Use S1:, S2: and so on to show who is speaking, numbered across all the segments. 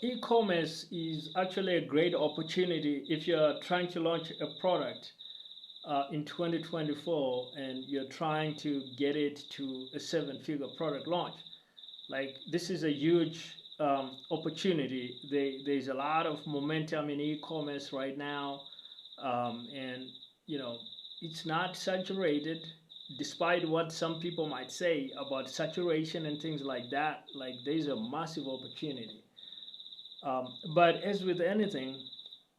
S1: e-commerce is actually a great opportunity if you're trying to launch a product in 2024 and you're trying to get it to a seven-figure product launch. Like, this is a huge opportunity. There's a lot of momentum in e-commerce right now, and you know it's not saturated, despite what some people might say about saturation and things like that. Like, there's a massive opportunity. But as with anything,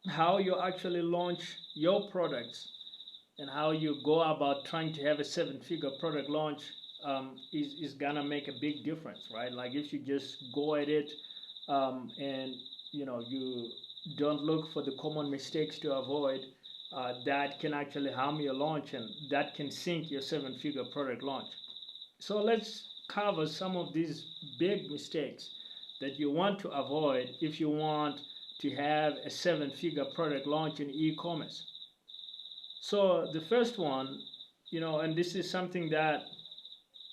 S1: how you actually launch your products and how you go about trying to have a seven-figure product launch is gonna make a big difference, right? Like, if you just go at it and you don't look for the common mistakes to avoid, that can actually harm your launch and that can sink your seven-figure product launch. So let's cover some of these big mistakes that you want to avoid if you want to have a seven-figure product launch in e-commerce. So the first one, and this is something that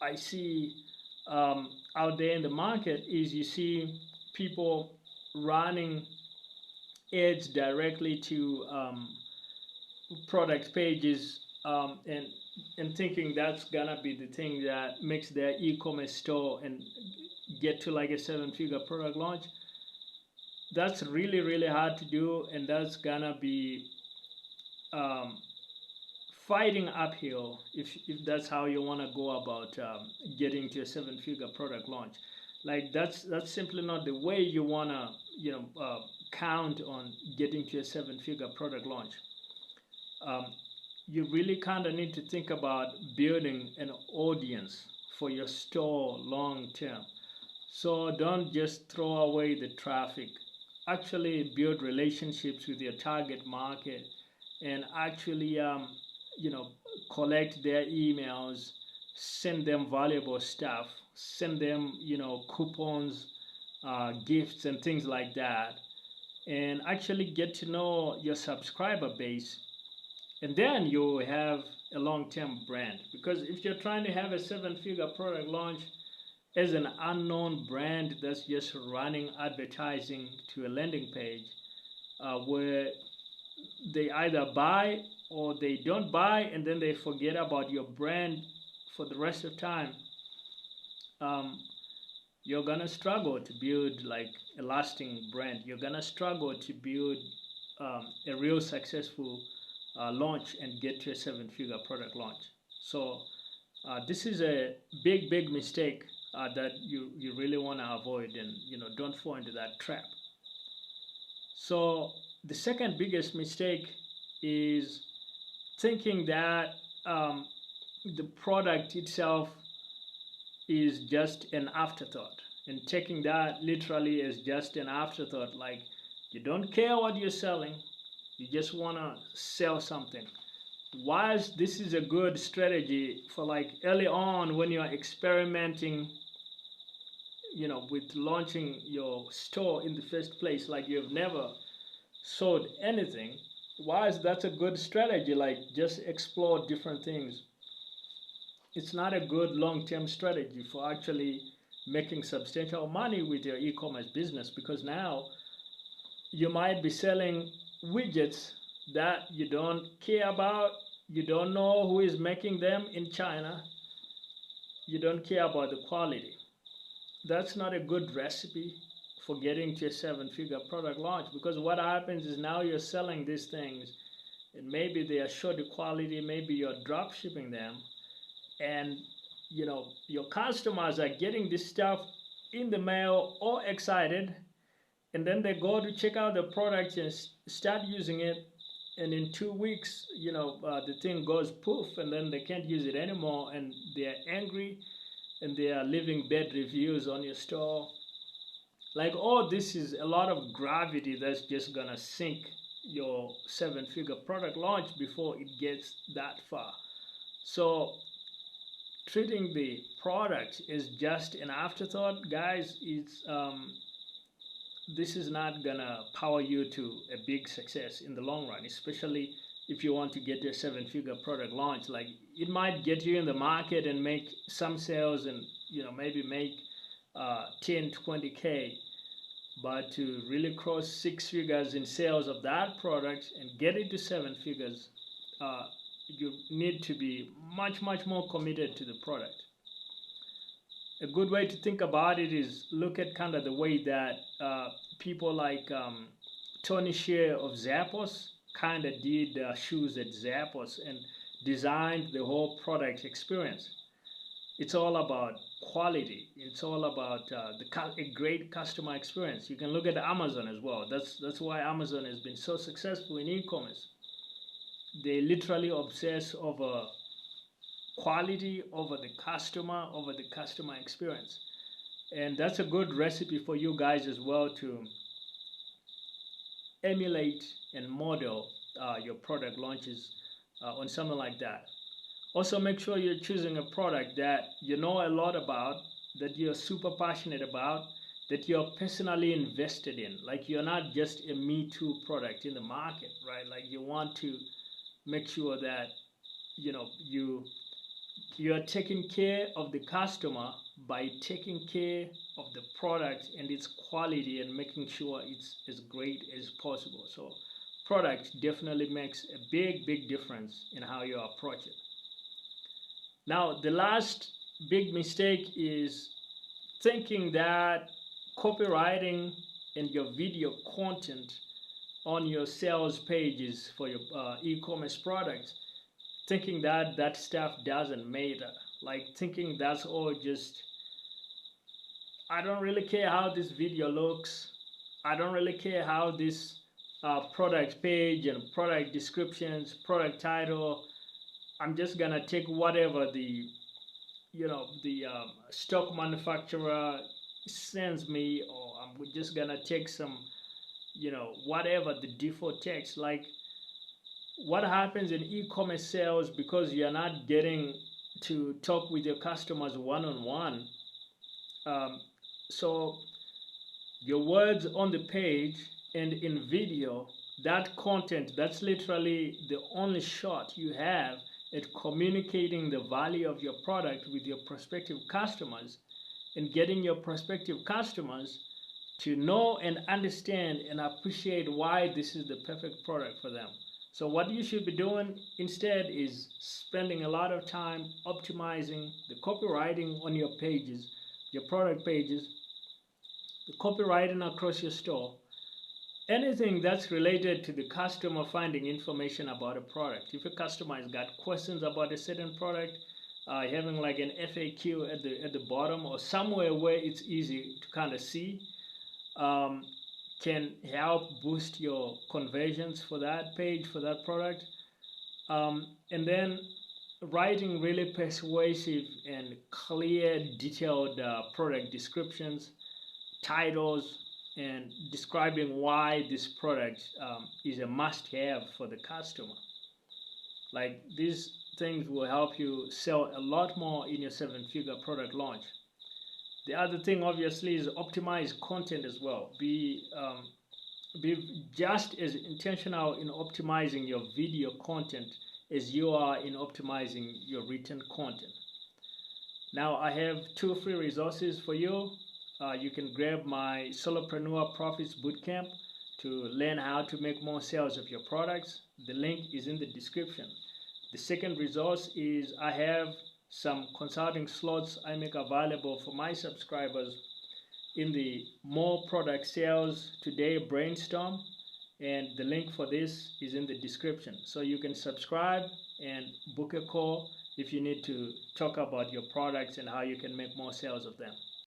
S1: I see out there in the market, is you see people running ads directly to product pages, and thinking that's gonna be the thing that makes their e-commerce store and get to like a seven-figure product launch. That's really, really hard to do, and that's gonna be fighting uphill if that's how you want to go about getting to a seven-figure product launch. Like, that's simply not the way you want to count on getting to a seven-figure product launch. You really kind of need to think about building an audience for your store long term. So don't just throw away the traffic. Actually build relationships with your target market and actually collect their emails, send them valuable stuff, send them coupons, gifts and things like that, and actually get to know your subscriber base. And then you have a long-term brand, because if you're trying to have a seven-figure product launch as an unknown brand that's just running advertising to a landing page, where they either buy or they don't buy and then they forget about your brand for the rest of time, you're gonna struggle to build like a lasting brand. You're gonna struggle to build a real successful launch and get to a seven-figure product launch. So this is a big mistake that you really want to avoid, and don't fall into that trap. So the second biggest mistake is thinking that the product itself is just an afterthought, and taking that literally as just an afterthought. Like, you don't care what you're selling, you just want to sell something. Whilst this is a good strategy for like early on when you're experimenting with launching your store in the first place, like you've never sold anything, whilst that's a good strategy, like just explore different things, it's not a good long-term strategy for actually making substantial money with your e-commerce business, because now you might be selling widgets that you don't care about, you don't know who is making them in China, you don't care about the quality. That's not a good recipe for getting to a seven-figure product launch, because what happens is now you're selling these things and maybe they are shoddy quality, maybe you're drop shipping them, and your customers are getting this stuff in the mail all excited, and then they go to check out the product and start using it, and in 2 weeks the thing goes poof, and then they can't use it anymore, and they're angry and they are leaving bad reviews on your store. Like, all this is a lot of gravity that's just gonna sink your seven-figure product launch before it gets that far. So treating the product as just an afterthought, guys, this is not gonna power you to a big success in the long run, especially if you want to get your seven-figure product launch. Like, it might get you in the market and make some sales and maybe make 10, 20K, But to really cross 6 figures in sales of that product and get it to 7 figures, you need to be much, much more committed to the product. A good way to think about it is look at kind of the way that people like Tony Shea of Zappos kind of did shoes at Zappos and designed the whole product experience. It's all about quality. It's all about a great customer experience. You can look at Amazon as well. That's why Amazon has been so successful in e-commerce. They literally obsess over quality, over the customer experience. And that's a good recipe for you guys as well to emulate and model your product launches on something like that. Also, make sure you're choosing a product that you know a lot about, that you're super passionate about, that you're personally invested in. Like, you're not just a Me Too product in the market, right? Like, you want to make sure that you're taking care of the customer by taking care of the product and its quality and making sure it's as great as possible. So product definitely makes a big difference in how you approach it. Now, the last big mistake is thinking that copywriting and your video content on your sales pages for your e-commerce products, thinking that that stuff doesn't matter. Like, thinking that's all just, I don't really care how this video looks. I don't really care how this product page and product descriptions, product title, I'm just gonna take whatever the stock manufacturer sends me, or I'm just gonna take some whatever the default text. Like, what happens in e-commerce sales, because you're not getting to talk with your customers one-on-one, so your words on the page and in video, that content, that's literally the only shot you have at communicating the value of your product with your prospective customers and getting your prospective customers to know and understand and appreciate why this is the perfect product for them. So what you should be doing instead is spending a lot of time optimizing the copywriting on your pages, your product pages, the copywriting across your store, anything that's related to the customer finding information about a product. If a customer has got questions about a certain product, having like an FAQ at the bottom or somewhere where it's easy to kind of see, can help boost your conversions for that page, for that product. And then writing really persuasive and clear, detailed product descriptions, titles, and describing why this product is a must-have for the customer. Like, these things will help you sell a lot more in your 7-figure product launch. The other thing, obviously, is optimize content as well. Be just as intentional in optimizing your video content as you are in optimizing your written content. Now, I have 2 free resources for you. You can grab my Solopreneur Profits Bootcamp to learn how to make more sales of your products. The link is in the description. The second resource is I have some consulting slots I make available for my subscribers in the More Product Sales Today Brainstorm, and the link for this is in the description. So you can subscribe and book a call if you need to talk about your products and how you can make more sales of them.